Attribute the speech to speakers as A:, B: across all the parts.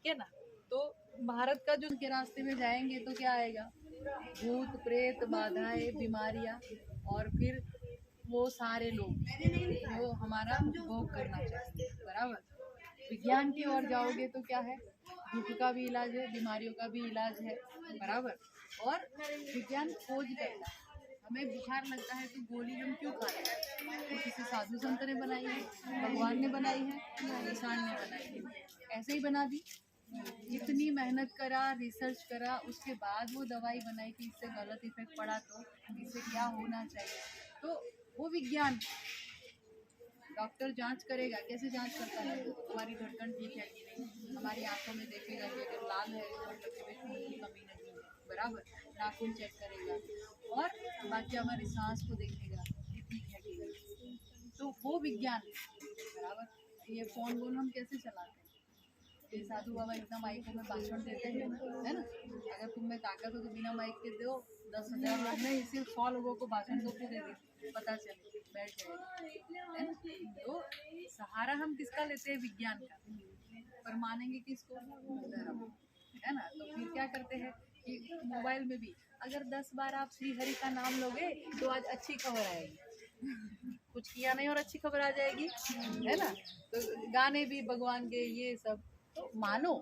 A: ठीक है ना। तो भारत का जो के रास्ते में जाएंगे तो क्या आएगा, भूत प्रेत बाधाएं बीमारियां, और फिर वो सारे लोग जो हमारा भोग करना चाहते हैं, बराबर। विज्ञान की ओर जाओगे तो क्या है, दुख का भी इलाज है, बीमारियों का भी इलाज है, बराबर। और विज्ञान खोज करता है, हमें बुखार लगता है तो गोली हम क्यों खा रहे हैं, तो किसी साधु संत ने बनाई है, भगवान ने बनाई है, इंसान ने बनाई है, ऐसे ही बना दी। इतनी मेहनत करा, रिसर्च करा, उसके बाद वो दवाई बनाई कि इससे गलत इफेक्ट पड़ा तो इससे क्या होना चाहिए, तो वो विज्ञान। डॉक्टर जांच करेगा, कैसे जांच करता है, हमारी धड़कन ठीक है कि नहीं, हमारी आंखों में देखेगा कि अगर लाल है तो मतलब कि खून की कमी नहीं है, बराबर। नाखून चेक करेगा, और बाकी हमारी सांस को देखेगा कि ठीक है कि नहीं, तो वो विज्ञान, बराबर। ये फोन वोन हम कैसे चलाते हैं, ये साधु बाबा एकदम माइकों में भाषण देते हैं, है ना। अगर तुम में ताकत हो तो बिना माइक के दो, 10,000 लोग नहीं, सिर्फ 100 लोगों को भाषण दो, पूरे दिन पता चले, बैठ जाएगा, है ना। तो सहारा हम किसका लेते हैं, विज्ञान का, पर मानेंगे किसको, धर्म, है ना। तो फिर क्या करते हैं कि मोबाइल में भी अगर 10 बार आप श्री हरि का नाम लोगे तो आज अच्छी खबर आएगी, कुछ किया नहीं और अच्छी खबर आ जाएगी, है ना। तो गाने भी भगवान के, ये सब तो मानो,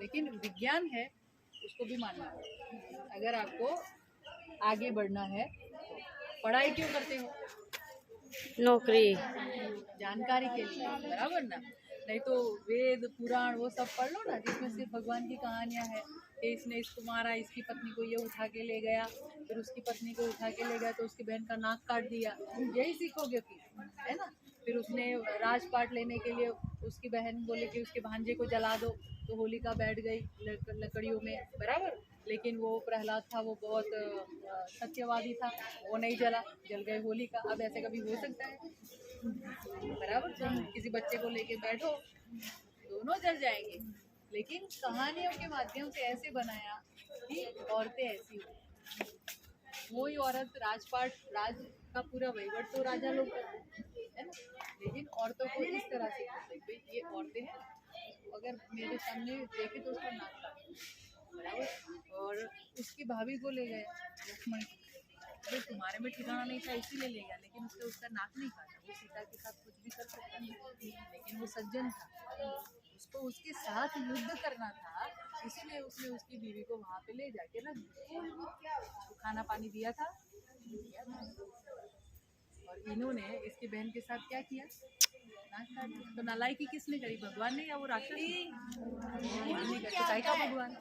A: लेकिन विज्ञान है उसको भी मानना। अगर आपको आगे बढ़ना है, पढ़ाई क्यों करते हो,
B: नौकरी,
A: जानकारी के लिए, बराबर ना। नहीं तो वेद पुराण वो सब पढ़ लो ना, जिसमें सिर्फ भगवान की कहानियां है कि इसने इसको मारा, इसकी पत्नी को ये उठा के ले गया, फिर उसकी पत्नी को उठा के ले गया तो उसकी बहन का नाक काट दिया, यही सीखोगे फिर, है ना। फिर उसने राजपाट लेने के लिए उसकी बहन बोले कि उसके भांजे को जला दो, तो होलिका बैठ गई लकड़ियों में, बराबर। लेकिन वो प्रहलाद था, वो बहुत सत्यवादी था, वो नहीं जला, जल गए होलिका। अब ऐसे कभी हो सकता है, बराबर। तुम किसी बच्चे को लेके बैठो, दोनों जल जाएंगे। लेकिन कहानियों के माध्यम से ऐसे बनाया कि औरतें ऐसी हो, वही औरत राजपाट, राज का पूरा वहीवट तो राजा लोग करते हैं, है ना। लेकिन औरतों को इस तरह से करते भाई, ये औरतें हैं, अगर मेरे सामने देखे तो उसका नाक काटे, बराबर। और उसकी भाभी को ले गए लक्ष्मण, अरे तुम्हारे में ठिकाना नहीं था इसीलिए ले गया, लेकिन उसका नाक नहीं काटा। वो सीता के साथ कुछ भी कर सकता था, लेकिन वो सज्जन था, उसको उसके साथ युद्ध करना था, इसीलिए उसने उसकी बीवी को वहां पे ले जाके रख दिया, उसको खाना पानी दिया था। और इन्होंने इसकी बहन के साथ क्या किया, नाक काट दिया। तो नालायकी किसने करी, भगवान ने या वो राक्षस ने? का भगवान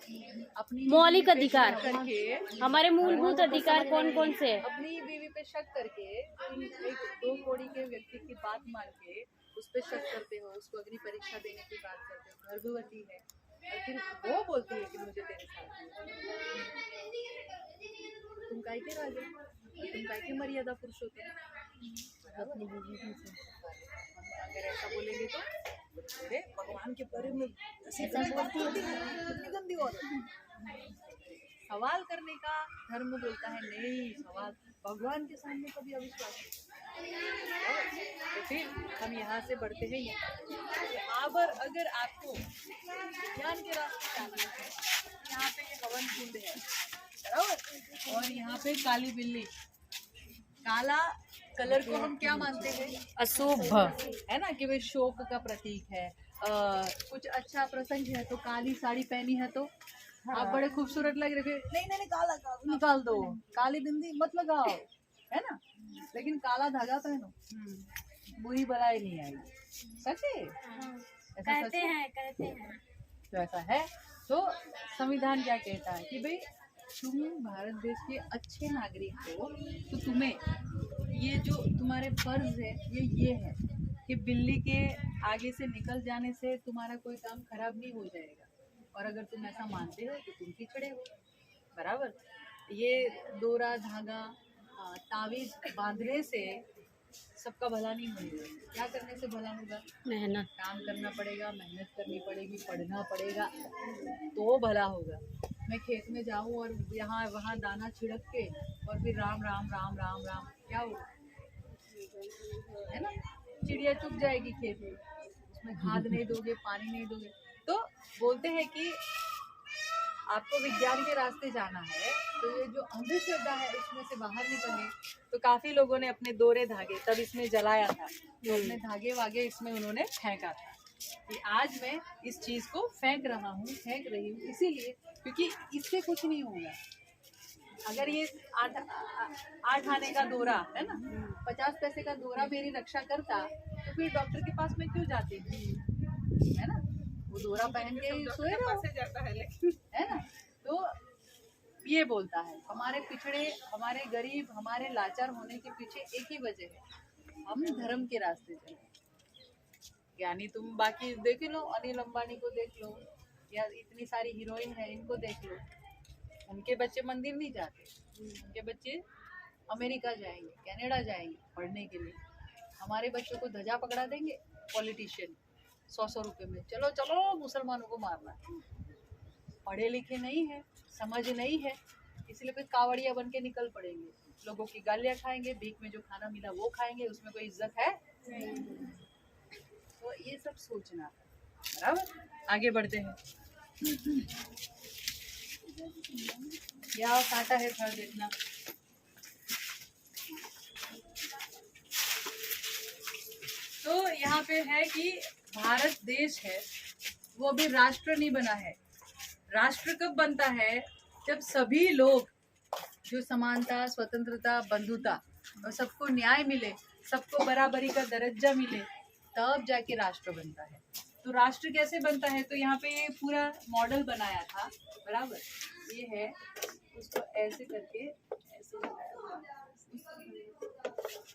A: अपनी
B: मौलिक अधिकार
A: करके,
B: हमारे मूलभूत अधिकार कौन कौन से हैं?
A: अपनी बीवी पे शक करके, एक 2 कौड़ी के व्यक्ति की बात मान के उस पे शक करते हो, उसको अग्नि परीक्षा देने की बात करते हो, गर्भवती है, और फिर वो बोलती है कि मुझे तेरे साथ, तुम काहे के राजा, तुम काहे के मर्यादा पुरुषोत्तम, अपनी बीवी से। अगर ऐसा बोलेंगे तो अरे भगवान के बारे में ऐसा बोलती है, कितनी गंदी औरत। सवाल करने का धर्म बोलता है, नहीं सवाल, भगवान के सामने कभी अविश्वास नहीं। तो फिर हम यहाँ से बढ़ते हैं यहाँ पर। अगर आपको ज्ञान के रास्ते जाना है, यहाँ पे ये हवन कुंड है, बराबर। और यहाँ पे काली बिल्ली, काला कलर को हम क्या मानते हैं,
B: अशुभ,
A: है ना, कि वे शोक का प्रतीक है। कुछ अच्छा प्रसंग है तो काली साड़ी पहनी है तो आप बड़े खूबसूरत लग रहे, नहीं नहीं काला निकाल दो, काली बिंदी मत लगाओ, है ना। लेकिन काला धागा पहनो, बुरी बलाई नहीं आएगी, सच है,
B: कहते हैं
A: तो ऐसा है। तो संविधान क्या कहता है कि भाई तुम भारत देश के अच्छे नागरिक हो, तो तुम्हें ये जो तुम्हारे फर्ज है ये है कि बिल्ली के आगे से निकल जाने से तुम्हारा कोई काम खराब नहीं हो जाएगा, और अगर तुम ऐसा मानते हो तो तुम पिछड़े हो, बराबर। ये डोरा धागा तावीज बांधने से सबका भला नहीं होगा, क्या करने से भला होगा,
B: मेहनत,
A: काम करना पड़ेगा, मेहनत करनी पड़ेगी, पढ़ना पड़ेगा, तो भला होगा। मैं खेत में जाऊं और यहाँ वहाँ दाना छिड़क के और फिर राम राम राम राम राम, क्या होगा, है ना। चिड़िया चुग जाएगी खेत में, उसमें खाद नहीं दोगे, पानी नहीं दोगे, तो बोलते हैं कि आपको विज्ञान के रास्ते जाना है, तो ये जो अंधश्रद्धा है उसमें से बाहर निकलने। तो काफी लोगों ने अपने दोरे धागे तब इसमें जलाया था, तो अपने धागे वागे इसमें उन्होंने फेंका था कि आज मैं इस चीज को फेंक रही हूँ इसीलिए, क्योंकि इससे कुछ नहीं होगा। अगर ये 8 आने का दोरा है ना, 50 पैसे का दोरा मेरी रक्षा करता, तो फिर डॉक्टर के पास में क्यों जाती है ना, वो दोरा पहन के सोए रहो, है ना। तो ये बोलता है हमारे पिछड़े, हमारे गरीब, हमारे लाचार होने के पीछे एक ही वजह है, हम धर्म के रास्ते चले। यानी तुम बाकी देख लो, अनिल अंबानी को देख लो, या इतनी सारी हीरोइन है इनको देख लो, उनके बच्चे मंदिर नहीं जाते, उनके बच्चे अमेरिका जाएंगे, कनाडा जाएंगे पढ़ने के लिए। हमारे बच्चों को धजा पकड़ा देंगे पॉलिटिशियन 100-100 रुपए में, चलो चलो मुसलमानों को मारना। पढ़े लिखे नहीं है, समझ नहीं है, इसलिए फिर कावड़िया बन के निकल पड़ेंगे, लोगों की गालियां खाएंगे, भीख में जो खाना मिला वो खाएंगे, उसमें कोई इज्जत है। तो ये सब सोचना बराबर। आगे बढ़ते हैं। यहाँ कांटा है, फल देखना। तो यहाँ पे है कि भारत देश है वो अभी राष्ट्र नहीं बना है। राष्ट्र कब बनता है, जब सभी लोग जो समानता, स्वतंत्रता, बंधुता और सबको न्याय मिले, सबको बराबरी का दर्जा मिले, तब जाके राष्ट्र बनता है। तो राष्ट्र कैसे बनता है, तो यहाँ पे ये पूरा मॉडल बनाया था बराबर। ये है, उसको ऐसे करके ऐसे लगाया हुआ,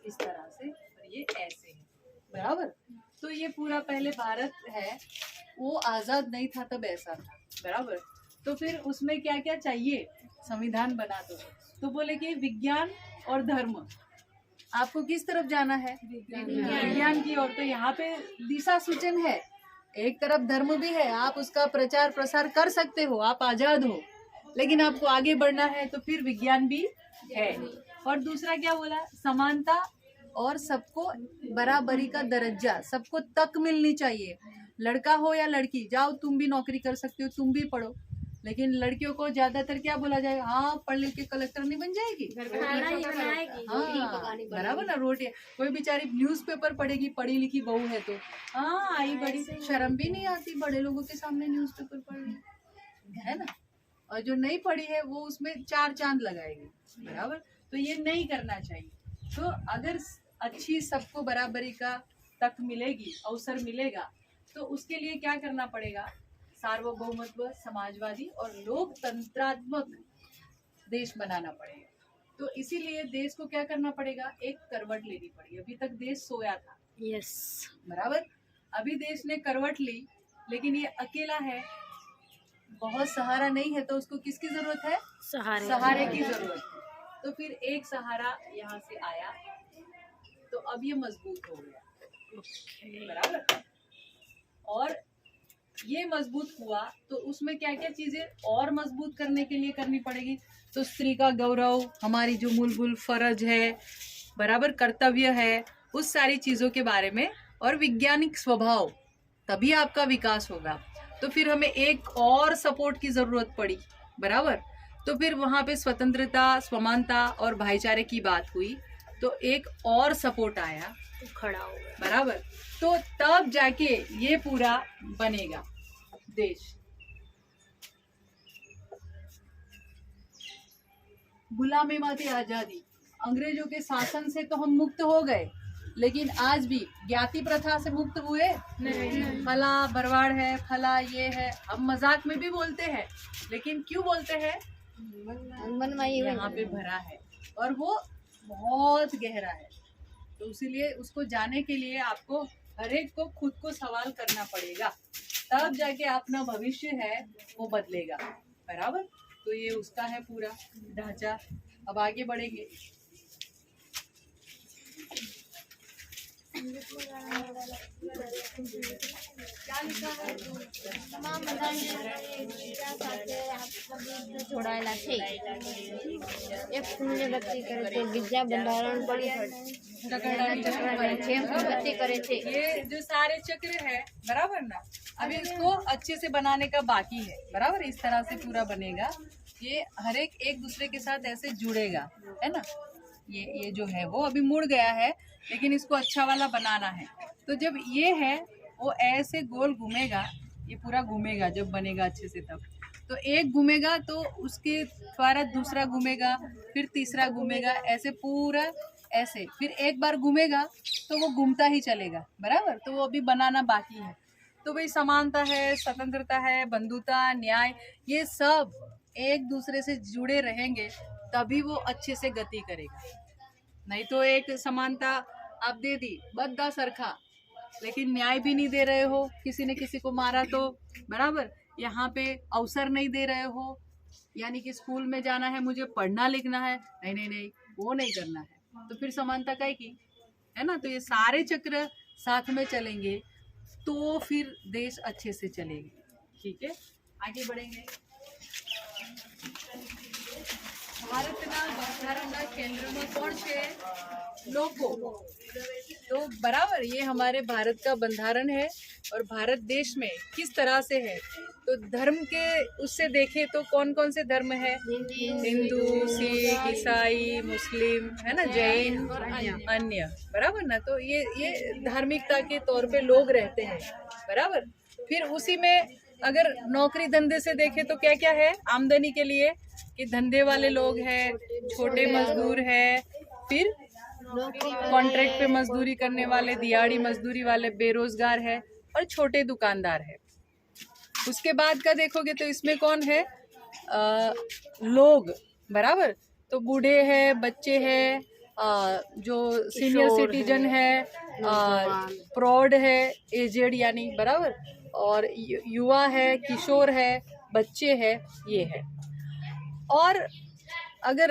A: इस तरह से, और ये ऐसे है बराबर। तो ये पूरा पहले भारत है वो आजाद नहीं था तब ऐसा था बराबर। तो फिर उसमें क्या क्या चाहिए, संविधान बना तो बोले कि विज्ञान और धर्म, आपको किस तरफ जाना है, विज्ञान की ओर। तो यहाँ पे दिशा सूचन है, एक तरफ धर्म भी है, आप उसका प्रचार प्रसार कर सकते हो, आप आजाद हो, लेकिन आपको आगे बढ़ना है तो फिर विज्ञान भी है। और दूसरा क्या बोला, समानता और सबको बराबरी का दर्जा, सबको तक मिलनी चाहिए। लड़का हो या लड़की, जाओ तुम भी नौकरी कर सकते हो, तुम भी पढ़ो, लेकिन लड़कियों को ज्यादातर क्या बोला जाएगा, हाँ पढ़ लिख के कलेक्टर नहीं बन जाएगी, हाँ बराबर ना, रोटी। कोई बेचारी न्यूज़पेपर पढ़ेगी, पढ़ी लिखी बहू है तो हाँ आई बड़ी, शर्म भी नहीं आती बड़े लोगों के सामने न्यूज़पेपर पढ़ रही है ना। और जो नहीं पढ़ी है वो उसमें 4 चांद लगाएगी बराबर। तो ये नहीं करना चाहिए। तो अगर अच्छी सबको बराबरी का तक मिलेगी, अवसर मिलेगा, तो उसके लिए क्या करना पड़ेगा, सार्वभौमत्व, समाजवादी और लोकतंत्रात्मक देश बनाना पड़ेगा। तो इसीलिए देश को क्या करना पड़ेगा, एक करवट लेनी पड़ेगी। अभी तक देश सोया था,
B: यस
A: बराबर। अभी देश ने करवट ली, लेकिन ये अकेला है, बहुत सहारा नहीं है, तो उसको किसकी जरूरत है, सहारे की जरूरत है। तो फिर एक सहारा यहाँ से आया, तो अब ये मजबूत हो गया बराबर। और ये मजबूत हुआ तो उसमें क्या क्या चीजें और मजबूत करने के लिए करनी पड़ेगी, तो स्त्री का गौरव, हमारी जो मूलभूत फर्ज है बराबर, कर्तव्य है, उस सारी चीजों के बारे में, और वैज्ञानिक स्वभाव, तभी आपका विकास होगा। तो फिर हमें एक और सपोर्ट की जरूरत पड़ी बराबर। तो फिर वहां पे स्वतंत्रता, समानता और भाईचारे की बात हुई, तो एक और सपोर्ट आया,
B: खड़ा हो गया
A: बराबर। तो तब जाके ये पूरा बनेगा देश। गुलामी माती आजादी, अंग्रेजों के शासन से तो हम मुक्त हो गए, लेकिन आज भी ज्ञाति प्रथा से मुक्त हुए नहीं। फला भरवाड़ है, फला ये है, हम मजाक में भी बोलते हैं, लेकिन क्यों बोलते हैं, यहाँ पे भरा है और वो बहुत गहरा है। तो इसीलिए उसको जाने के लिए आपको हर एक को खुद को सवाल करना पड़ेगा, तब जाके अपना भविष्य है वो बदलेगा बराबर। तो ये उसका है पूरा ढांचा। अब आगे बढ़ेंगे। क्या लिखा है?
B: તમામ બીજા સાથે જોડાયેલા છે. એક પુણ્ય ગતિ કરે છે, બીજા બંધારણ છે, ગતિ करे છે.
A: ये जो सारे चक्र है बराबर ना, अभी इसको अच्छे से बनाने का बाकी है. बराबर इस तरह से पूरा बनेगा. ये हर एक दूसरे के साथ ऐसे जुड़ेगा, है ना. ये जो है वो अभी मुड़ गया है, लेकिन इसको अच्छा वाला बनाना है. तो जब ये है वो ऐसे गोल घूमेगा, ये पूरा घूमेगा जब बनेगा अच्छे से तब. तो एक घूमेगा तो उसके द्वारा दूसरा घूमेगा, फिर तीसरा घूमेगा, ऐसे पूरा ऐसे. फिर एक बार घूमेगा तो वो घूमता ही चलेगा. बराबर. तो वो अभी बनाना बाकी है. तो भाई समानता है, स्वतंत्रता है, बंधुता, न्याय, ये सब एक दूसरे से जुड़े रहेंगे तभी वो अच्छे से गति करेगा. नहीं तो एक समानता आप दे दी, बद्दा सरखा, लेकिन न्याय भी नहीं दे रहे हो, किसी ने किसी को मारा तो बराबर. यहाँ पे अवसर नहीं दे रहे हो, यानी कि स्कूल में जाना है, मुझे पढ़ना लिखना है, नहीं नहीं नहीं वो नहीं करना है, तो फिर समानता काय की, है ना. तो ये सारे चक्र साथ में चलेंगे तो फिर देश अच्छे से चलेगी. ठीक है, आगे बढ़ेंगे. ભારતના બંધારણના કેન્દ્રમાં કોણ છે? લોકો. तो बराबर ये हमारे भारत का बंधारण है. और भारत देश में किस तरह से है, तो धर्म के उससे देखें तो कौन कौन से धर्म है? हिंदू, सिख, ईसाई, मुस्लिम, है ना, जैन, अन्य. बराबर ना. तो ये धार्मिकता के तौर पे लोग रहते हैं. बराबर. फिर उसी में अगर नौकरी धंधे से देखें तो क्या क्या है आमदनी के लिए, कि धंधे वाले लोग हैं, छोटे मजदूर है, फिर कॉन्ट्रैक्ट पे मजदूरी करने वाले, दिहाड़ी मजदूरी वाले, बेरोजगार है, और छोटे दुकानदार है. उसके बाद का देखोगे तो इसमें कौन है? लोग. बराबर. तो बूढ़े हैं, बच्चे हैं, जो सीनियर सिटीजन है, प्रौढ़ है, एजेड यानी. बराबर. और युवा है, किशोर है, बच्चे है, ये है. और अगर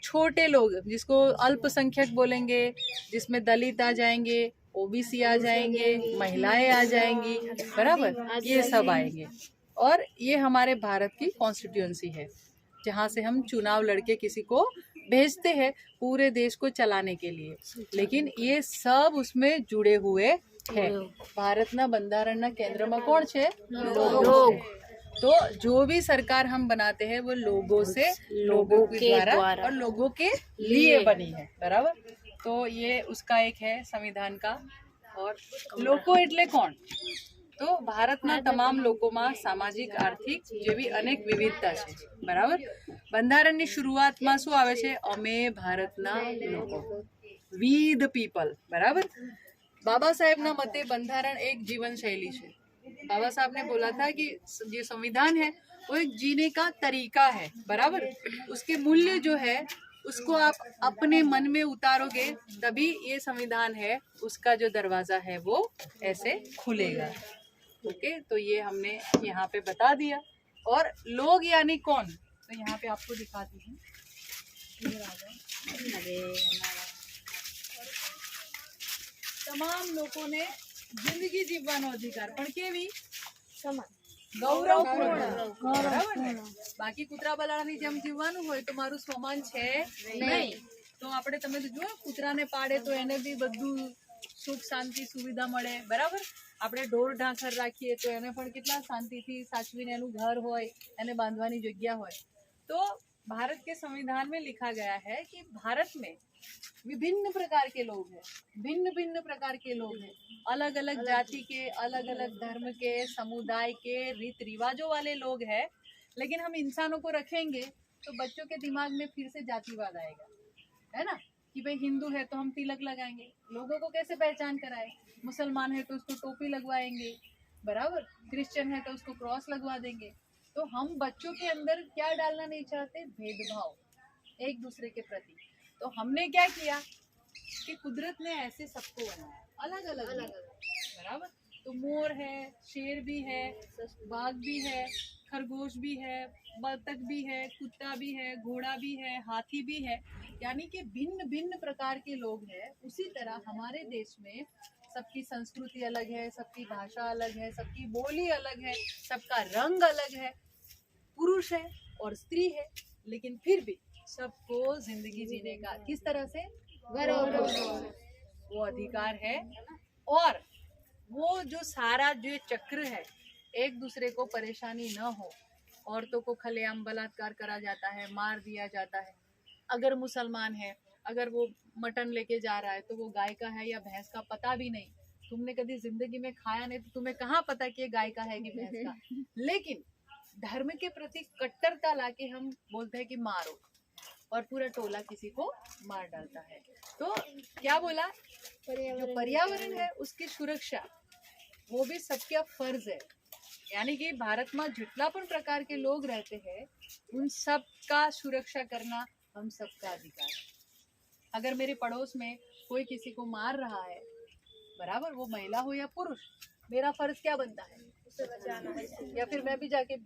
A: छोटे लोग, जिसको अल्पसंख्यक बोलेंगे, जिसमें दलित आ जाएंगे, ओबीसी आ जाएंगे, महिलाएं आ जाएंगी. बराबर. ये सब आएंगे. और ये हमारे भारत की कॉन्स्टिट्यूएंसी है, जहाँ से हम चुनाव लड़के किसी को भेजते हैं पूरे देश को चलाने के लिए. लेकिन ये सब उसमें जुड़े हुए है. ભારતના બંધારણના કેન્દ્રમાં કોણ છે? लोग. तो जो भी सरकार हम बनाते हैं वो लोगों से, लोगों के द्वारा और लोगों के लिए बनी है. बराबर. तो ये उसका एक है संविधान का. और लोको એટલે કોણ? तो ભારતના તમામ લોકોમાં સામાજિક, આર્થિક જેવી અનેક વિવિધતા છે. બરાબર. બંધારણની શુરુઆતમાં શું આવે છે? અમે ભારતના લોકો, વી ધ પીપલ. બરાબર. बाबा साहेब ना मते बंधारण एक जीवन शैली है. बाबा साहब ने बोला था कि ये संविधान है वो एक जीने का तरीका है. बराबर. उसके मूल्य जो है उसको आप अपने मन में उतारोगे तभी ये संविधान है, उसका जो दरवाजा है वो ऐसे खुलेगा. ओके. तो ये हमने यहाँ पे बता दिया. और लोग यानी कौन? तो यहाँ पे आपको दिखाती हूँ. તમામ લોકોને જિંદગી જીવવાનો અધિકાર, પણ કેવી?
B: સમાન,
A: ગૌરવપૂર્ણ. બરાબર ને. બાકી કૂતરા બલાડાની જેમ જીવવાનું હોય તો મારું સ્વમાન છે નહીં. તો આપણે તમે તો જુઓ કૂતરાને પાડે તો એને બી બધું સુખ શાંતિ સુવિધા મળે. બરાબર. આપણે ઢોર ઢાંખર રાખીએ તો એને પણ કેટલા શાંતિથી સાચવીને એનું ઘર હોય, એને બાંધવાની જગ્યા હોય. તો भारत के संविधान में लिखा गया है कि भारत में विभिन्न प्रकार के लोग हैं, भिन्न भिन्न प्रकार के लोग हैं, अलग अलग जाति के, अलग अलग धर्म के, समुदाय के, रीत रिवाजों वाले लोग हैं. लेकिन हम इंसानों को रखेंगे तो बच्चों के दिमाग में फिर से जातिवाद आएगा, है ना. कि भाई हिंदू है तो हम तिलक लगाएंगे, लोगों को कैसे पहचान कराए. मुसलमान है तो उसको टोपी लगवाएंगे. बराबर. क्रिश्चियन है तो उसको क्रॉस लगवा देंगे. तो हम बच्चों के अंदर क्या डालना नहीं चाहते? भेदभाव एक दूसरे के प्रति. तो हमने क्या किया कि कुदरत ने ऐसे सबको बनाया, अलग अलग. बराबर. तो मोर है, शेर भी है, बाघ भी है, खरगोश भी है, बतख भी है, कुत्ता भी है, घोड़ा भी है, हाथी भी है, यानी कि भिन्न भिन्न प्रकार के लोग हैं। उसी तरह हमारे देश में सबकी संस्कृति अलग है, सबकी भाषा अलग है, सबकी बोली अलग है, सबका रंग अलग है, पुरुष है और स्त्री है, लेकिन फिर भी सबको जिंदगी जीने का किस तरह से वो अधिकार है। और वो जो सारा जो चक्र है, एक दूसरे को परेशानी न हो, औरतों को खुलेआम बलात्कार करा जाता है, मार दिया जाता है। अगर मुसलमान है, अगर वो मटन लेके जा रहा है तो वो गाय का है या भैंस का पता भी नहीं, तुमने कभी जिंदगी में खाया नहीं तो तुम्हें कहाँ पता कि ये गाय का है कि भैंस का। लेकिन धर्म के प्रति कट्टरता लाके हम बोलते हैं कि मारो, और पूरा टोला किसी को मार डालता है। तो क्या बोला, जो पर्यावरण है उसकी सुरक्षा वो भी सबका फर्ज है। यानी कि भारत में जितना पण प्रकार के लोग रहते हैं उन सब का सुरक्षा करना हम सबका अधिकार है। अगर मेरे पड़ोस में कोई किसी को मार रहा है, बराबर वो महिला हो या पुरुष, मेरा फर्ज क्या बनता है, उसे बचाना है। या फिर मैं भी जाके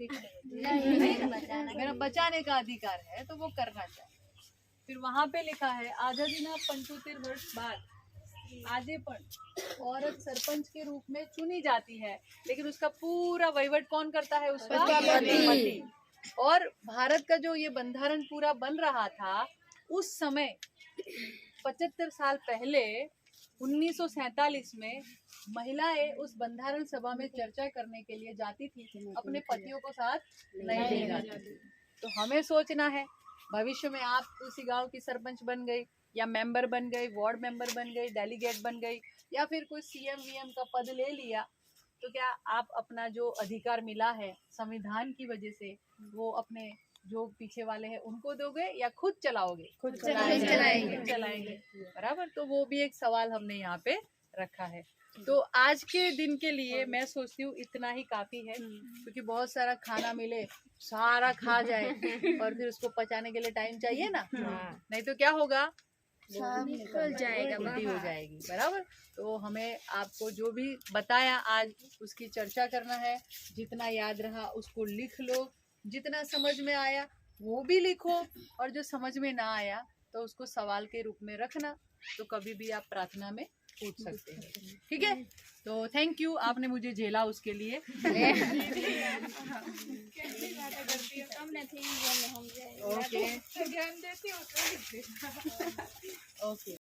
A: मेरा बचाने का अधिकार है तो वो करना चाहिए। फिर वहां पे लिखा है आजादी ना 75 वर्ष बाद आजे पण औरत सरपंच के रूप में चुनी जाती है, लेकिन उसका पूरा वहीवट कौन करता है, उसका पति। और भारत का जो ये बंधारण पूरा बन रहा था उस समय 75 साल पहले 1947 में महिलाएं उस बंधारण सभा में चर्चा करने के लिए जाती थी, अपने पतियों को साथ नहीं ले जाती थी। तो हमें सोचना है, भविष्य में आप उसी गांव की सरपंच बन गई या मेंबर बन गई, वार्ड मेंबर बन गई, डेलीगेट बन गई, या फिर कोई सीएम वीएम का पद ले लिया, तो क्या आप अपना जो अधिकार मिला है संविधान की वजह से वो अपने जो पीछे वाले हैं उनको दोगे या खुद चलाओगे? खुद चलाएंगे, बराबर। तो वो भी एक सवाल हमने यहाँ पे रखा है। तो आज के दिन के लिए मैं सोचती हूँ इतना ही काफी है, क्योंकि बहुत सारा खाना मिले सारा खा जाए और फिर उसको पचाने के लिए टाइम चाहिए ना, नहीं तो क्या होगा, निकल जाएगा, उल्टी हो जाएगी, बराबर। तो हमें आपको जो भी बताया आज उसकी चर्चा करना है। जितना याद रहा उसको लिख लो, जितना समझ में आया वो भी लिखो, और जो समझ में ना आया तो उसको सवाल के रूप में रखना, तो कभी भी आप प्रार्थना में पूछ सकते हैं। ठीक है, तो थैंक यू, आपने मुझे झेला उसके लिए। Okay okay.